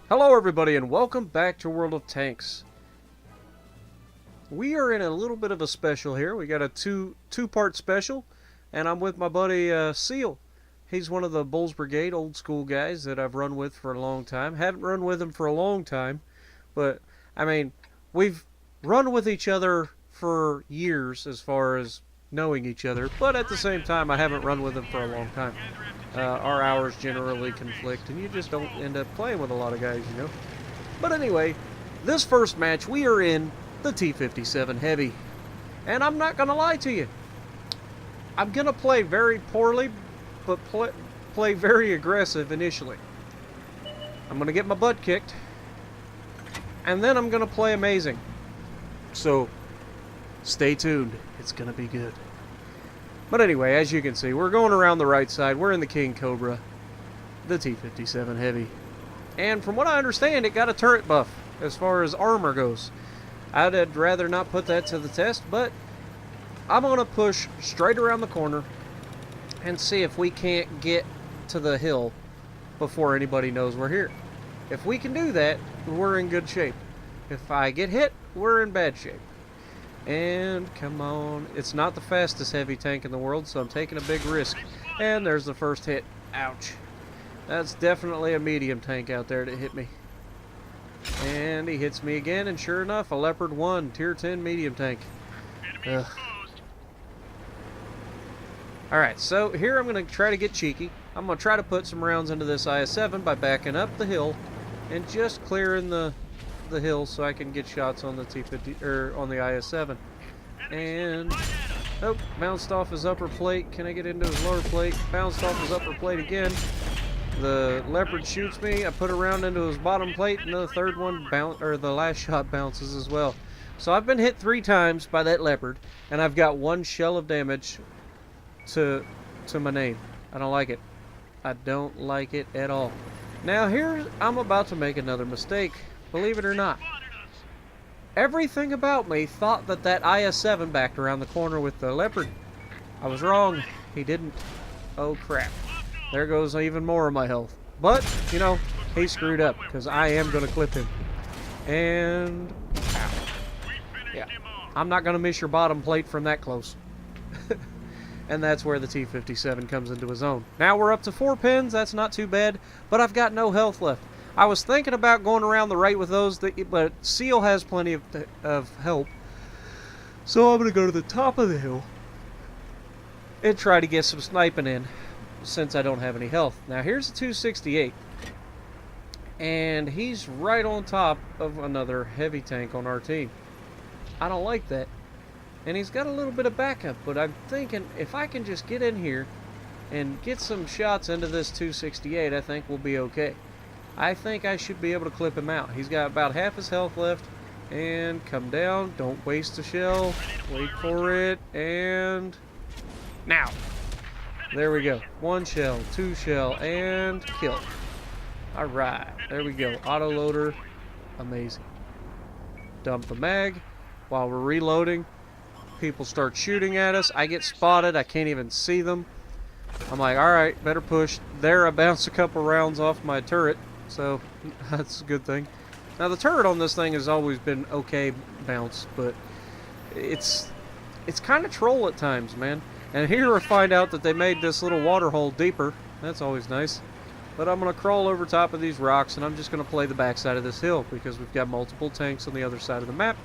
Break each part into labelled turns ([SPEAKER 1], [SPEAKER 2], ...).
[SPEAKER 1] Hello everybody and welcome back to World of Tanks. We are in a little bit of a special here. We got a two-part special, and I'm with my buddy Seal. He's one of the Bulls Brigade old school guys that I've run with for a long time. Haven't run with him for a long time, but I mean, we've run with each other for years as far as knowing each other, but at the same time I haven't run with him for a long time. Our hours generally conflict, and you just don't end up playing with a lot of guys, you know. But anyway, this first match we are in the T-57 Heavy, and I'm not gonna lie to you. I'm gonna play very poorly, but play very aggressive initially. I'm gonna get my butt kicked, and then I'm gonna play amazing. So, stay tuned. It's gonna be good. But anyway, as you can see, we're going around the right side. We're in the King Cobra, the T-57 Heavy. And from what I understand, it got a turret buff as far as armor goes. I'd rather not put that to the test, but I'm going to push straight around the corner and see if we can't get to the hill before anybody knows we're here. If we can do that, we're in good shape. If I get hit, we're in bad shape. And come on, it's not the fastest heavy tank in the world, so I'm taking a big risk. And there's the first hit. Ouch. That's definitely a medium tank out there that hit me. And he hits me again, and sure enough, a Leopard 1 tier 10 medium tank. Ugh. Alright, so here I'm going to try to get cheeky. I'm going to try to put some rounds into this IS-7 by backing up the hill and just clearing the hill so I can get shots on the T-50 or on the IS-7. And nope, bounced off his upper plate. Can I get into his lower plate? Bounced off his upper plate again. The Leopard shoots me. I put a round into his bottom plate, and the third one the last shot bounces as well. So I've been hit 3 times by that Leopard, and I've got 1 shell of damage to my name. I don't like it. I don't like it at all. Now here I'm about to make another mistake. Believe it or not. Everything about me thought that IS-7 backed around the corner with the Leopard. I was wrong. He didn't. Oh crap. There goes even more of my health. But, you know, he screwed up because I am going to clip him. And, ow. Yeah. I'm not going to miss your bottom plate from that close. And that's where the T-57 comes into his own. Now we're up to 4 pins. That's not too bad. But I've got no health left. I was thinking about going around the right with those, but Seal has plenty of help. So I'm going to go to the top of the hill and try to get some sniping in since I don't have any health. Now here's the 268. And he's right on top of another heavy tank on our team. I don't like that. And he's got a little bit of backup, but I'm thinking if I can just get in here and get some shots into this 268, I think we'll be okay. I think I should be able to clip him out. He's got about half his health left. And come down. Don't waste a shell. Wait for it. And now. There we go. 1 shell, 2 shell, and kill. Alright. There we go. Autoloader. Amazing. Dump the mag. While we're reloading, people start shooting at us. I get spotted. I can't even see them. I'm like, alright, better push. There, I bounced a couple rounds off my turret. So, that's a good thing. Now, the turret on this thing has always been okay bounce, but it's kind of troll at times, man. And here I find out that they made this little water hole deeper. That's always nice. But I'm going to crawl over top of these rocks, and I'm just going to play the backside of this hill, because we've got multiple tanks on the other side of the map,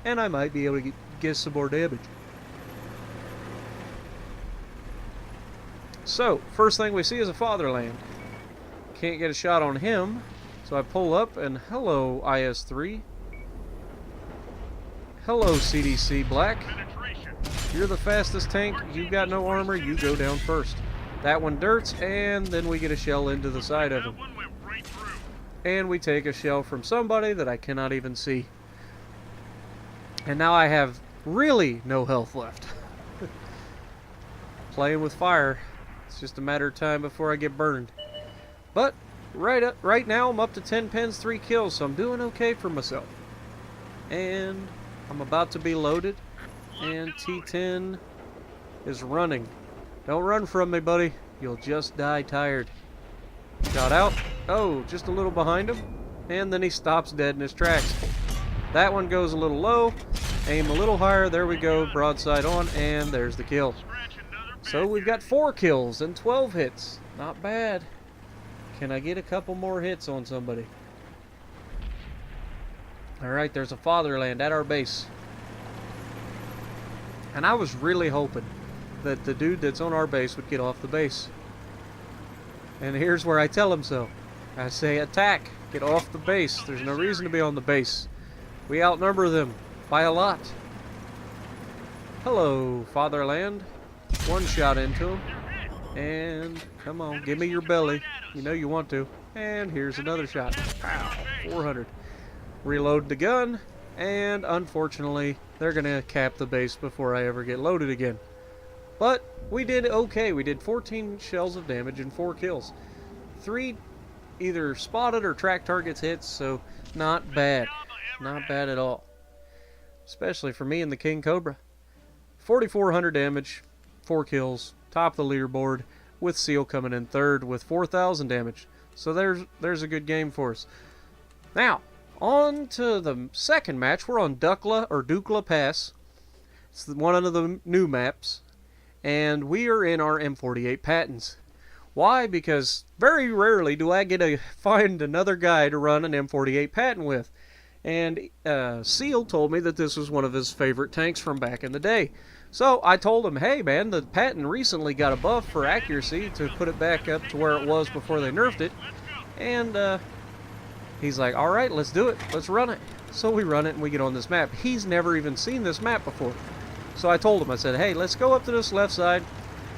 [SPEAKER 1] and I might be able to get some more damage. So, first thing we see is a Fatherland. Can't get a shot on him, so I pull up and hello IS-3. Hello CDC Black. You're the fastest tank, you got no armor, you go down first. That one dirts, and then we get a shell into the side of him. And we take a shell from somebody that I cannot even see. And now I have really no health left. Playing with fire. It's just a matter of time before I get burned. But right now I'm up to 10 pins, 3 kills, so I'm doing okay for myself. And I'm about to be loaded, and T10 is running. Don't run from me, buddy. You'll just die tired. Shot out. Oh, just a little behind him. and then he stops dead in his tracks. That one goes a little low, aim a little higher, there we go, broadside on, and there's the kill. So we've got 4 kills and 12 hits. Not bad. Can I get a couple more hits on somebody? Alright, there's a fatherland at our base. And I was really hoping that the dude that's on our base would get off the base. And here's where I tell him so. I say, attack! Get off the base. There's no reason to be on the base. We outnumber them by a lot. Hello, fatherland. One shot into him. And come on, give me your belly. You know you want to. And here's another shot. Pow, 400. Reload the gun. And unfortunately, they're going to cap the base before I ever get loaded again. But we did okay. We did 14 shells of damage and 4 kills. 3 either spotted or track targets hits, so not bad. Not bad at all. Especially for me and the King Cobra. 4,400 damage, 4 kills, top of the leaderboard, with Seal coming in third with 4,000 damage. So there's a good game for us. Now, on to the second match. We're on Dukla Pass. It's one of the new maps. And we are in our M48 Pattons. Why? Because very rarely do I get to find another guy to run an M48 Patton with. And Seal told me that this was one of his favorite tanks from back in the day. So I told him, hey man, the Patton recently got a buff for accuracy to put it back up to where it was before they nerfed it. And he's like, alright, let's do it. Let's run it. So we run it and we get on this map. He's never even seen this map before. So I told him, I said, hey, let's go up to this left side.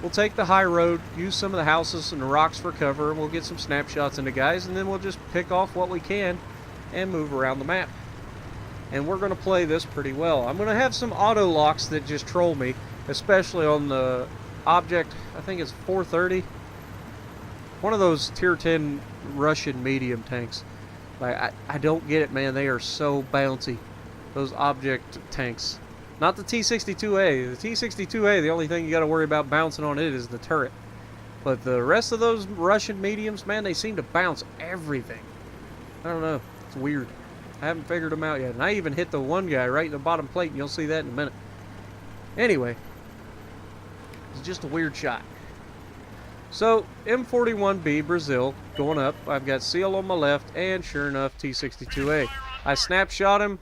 [SPEAKER 1] We'll take the high road, use some of the houses and the rocks for cover, and we'll get some snapshots into guys, and then we'll just pick off what we can and move around the map. And we're going to play this pretty well. I'm going to have some auto locks that just troll me, especially on the object, I think it's 430. One of those tier 10 Russian medium tanks. Like, I don't get it, man. They are so bouncy, those object tanks. Not the T-62A. The T-62A, the only thing you got to worry about bouncing on it is the turret. But the rest of those Russian mediums, man, they seem to bounce everything. I don't know. It's weird. I haven't figured them out yet. And I even hit the one guy right in the bottom plate, and you'll see that in a minute. Anyway, it's just a weird shot. So, M41B, Brazil, going up. I've got Seal on my left, and sure enough, T-62A. I snapshot him,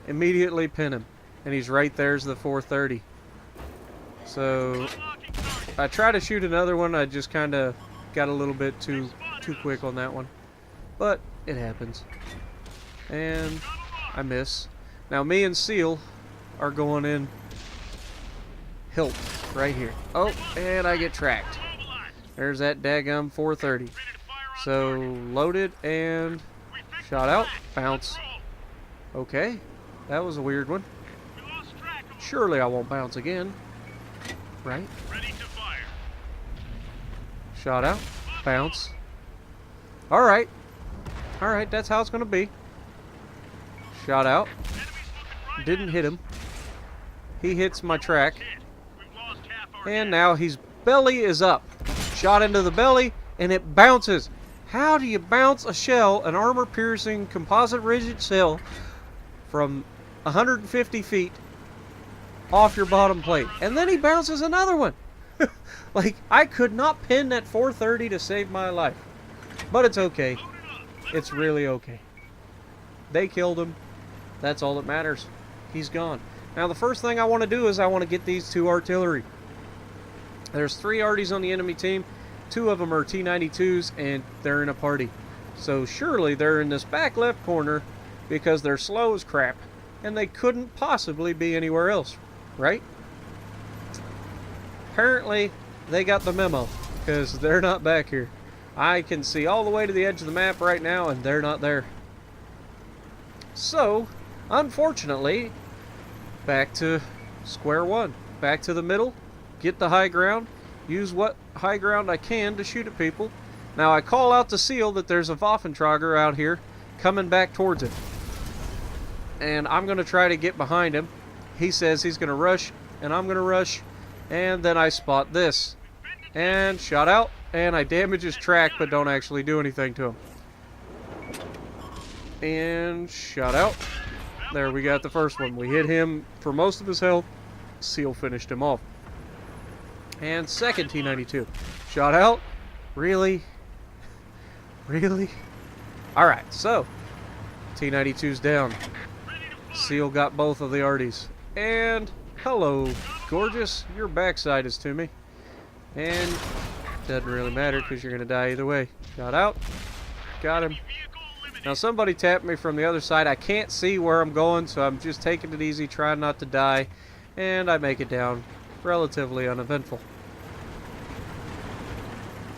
[SPEAKER 1] immediately pin him. And he's right there's the 430. So I try to shoot another one. I just kind of got a little bit too quick on that one. But it happens. And I miss. Now me and Seal are going in hilt right here. Oh, and I get tracked. There's that daggum 430. So loaded and shot out. Bounce. Okay. That was a weird one. Surely I won't bounce again. Right? Shot out. Bounce. Alright. Alright, that's how it's going to be. Shot out. Didn't hit him. He hits my track. And now his belly is up. Shot into the belly, and it bounces. How do you bounce a shell, an armor-piercing, composite rigid shell, from 150 feet off your bottom plate? And then he bounces another one. Like, I could not pin that 430 to save my life. But it's okay. It's really okay. They killed him. That's all that matters. He's gone. Now, the first thing I want to do is I want to get these 2 artillery. There's 3 arties on the enemy team. 2 of them are T-92s, and they're in a party. So surely they're in this back left corner because they're slow as crap. And they couldn't possibly be anywhere else, right? Apparently, they got the memo, because they're not back here. I can see all the way to the edge of the map right now, and they're not there. So, unfortunately, back to square one. Back to the middle, get the high ground, use what high ground I can to shoot at people. Now, I call out to Seal that there's a Waffentrager out here coming back towards him. And I'm going to try to get behind him. He says he's going to rush, and I'm going to rush. And then I spot this. And shot out, and I damage his track, but don't actually do anything to him. And shot out. There, we got the first one. We hit him for most of his health. Seal finished him off. And second T-92. Shot out. Really? Really? Alright, so T-92's down. Seal got both of the arties. And hello, gorgeous. Your backside is to me. And doesn't really matter because you're going to die either way. Shot out. Got him. Now somebody tapped me from the other side. I can't see where I'm going, so I'm just taking it easy, trying not to die. And I make it down relatively uneventful.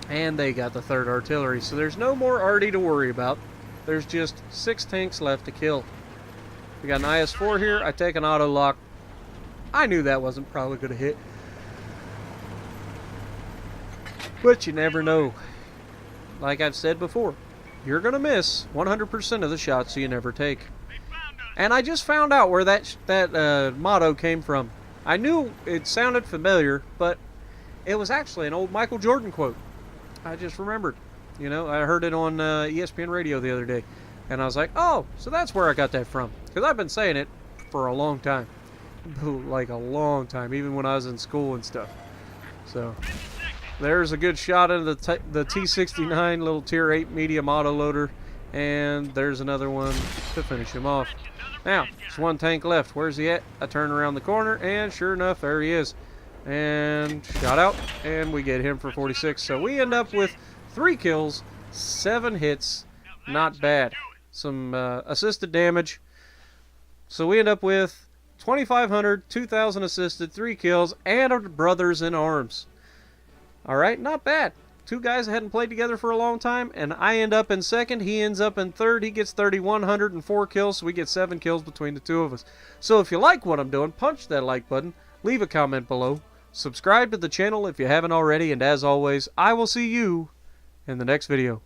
[SPEAKER 1] And they got the third artillery, so there's no more arty to worry about. There's just 6 tanks left to kill. We got an IS-4 here. I take an auto lock. I knew that wasn't probably going to hit. But you never know. Like I've said before, you're going to miss 100% of the shots you never take. And I just found out where that motto came from. I knew it sounded familiar, but it was actually an old Michael Jordan quote. I just remembered. You know, I heard it on ESPN radio the other day. And I was like, oh, so that's where I got that from. Because I've been saying it for a long time. Like a long time, even when I was in school and stuff. So there's a good shot into the T-69 little tier 8 medium autoloader, and there's another one to finish him off. Now there's one tank left. Where's he at? I turn around the corner, and sure enough, there he is. And shot out, and we get him for 46. So we end up with 3 kills, 7 hits. Not bad. Some assisted damage. So we end up with 2,500, 2,000 assisted, 3 kills, and our brothers in arms. Alright, not bad. 2 guys that hadn't played together for a long time, and I end up in second. He ends up in third. He gets 3,104 kills, so we get 7 kills between the 2 of us. So if you like what I'm doing, punch that like button, leave a comment below, subscribe to the channel if you haven't already, and as always, I will see you in the next video.